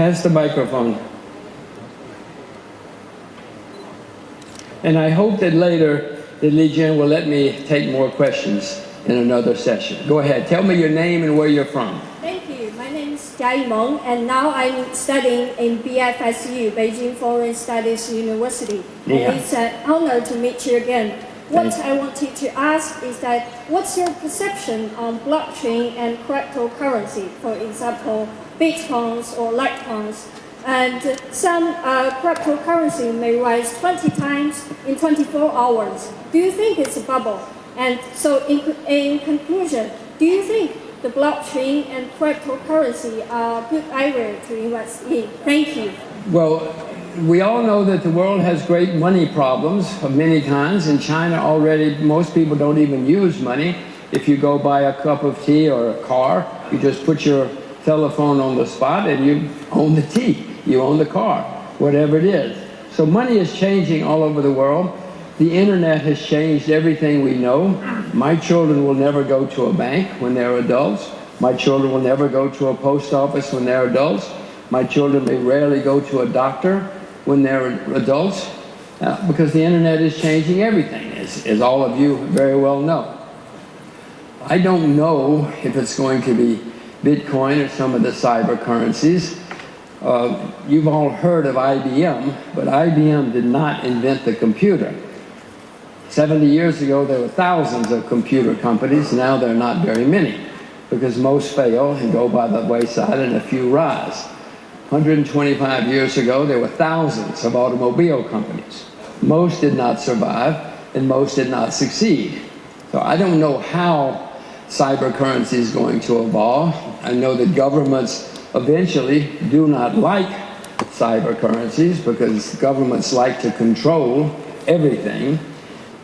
Pass the microphone. And I hope that later that Li Jian will let me take more questions in another session. Go ahead. Tell me your name and where you're from. Thank you. My name is Jia Yimeng, and now I'm studying in BFSU, Beijing Foreign Studies University. Yeah. And it's an honor to meet you again. What I wanted to ask is that, what's your perception on blockchain and cryptocurrency, for example, bitcoins or litecoins? And some cryptocurrency may rise 20 times in 24 hours. Do you think it's a bubble? And so in conclusion, do you think the blockchain and cryptocurrency are a good area to invest in? Thank you. Well, we all know that the world has great money problems of many kinds. In China already, most people don't even use money. If you go buy a cup of tea or a car, you just put your telephone on the spot and you own the tea, you own the car, whatever it is. So money is changing all over the world. The internet has changed everything we know. My children will never go to a bank when they're adults. My children will never go to a post office when they're adults. My children may rarely go to a doctor when they're adults, because the internet is changing everything, as all of you very well know. I don't know if it's going to be Bitcoin or some of the cyber currencies. You've all heard of IBM, but IBM did not invent the computer. 70 years ago, there were thousands of computer companies. Now there are not very many, because most fail and go by the wayside and a few rise. 125 years ago, there were thousands of automobile companies. Most did not survive, and most did not succeed. So I don't know how cyber currency is going to evolve. I know that governments eventually do not like cyber currencies, because governments like to control everything.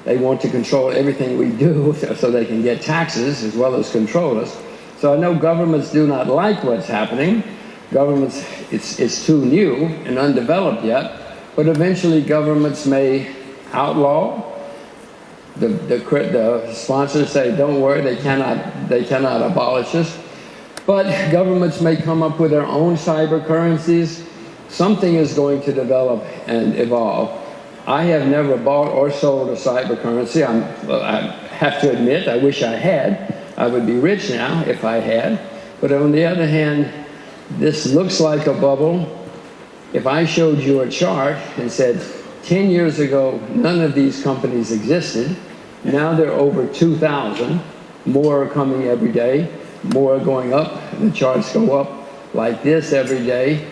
They want to control everything we do so they can get taxes as well as control us. So I know governments do not like what's happening. Governments, it's too new and undeveloped yet, but eventually governments may outlaw. The sponsors say, don't worry, they cannot abolish us. But governments may come up with their own cyber currencies. Something is going to develop and evolve. I have never bought or sold a cyber currency. I have to admit, I wish I had. I would be rich now if I had. But on the other hand, this looks like a bubble. If I showed you a chart and said, 10 years ago, none of these companies existed. Now there are over 2,000. More are coming every day. More are going up. The charts go up like this every day.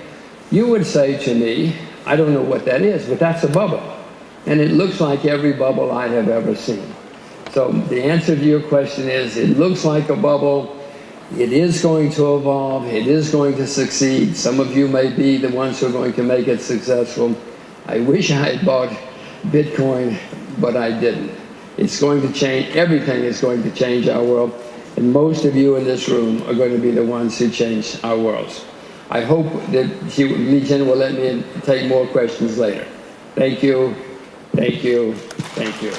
You would say to me, I don't know what that is, but that's a bubble. And it looks like every bubble I have ever seen. So the answer to your question is, it looks like a bubble. It is going to evolve. It is going to succeed. Some of you may be the ones who are going to make it successful. I wish I had bought Bitcoin, but I didn't. It's going to change. Everything is going to change our world. And most of you in this room are going to be the ones who change our worlds. I hope that Li Jian will let me take more questions later. Thank you. Thank you. Thank you.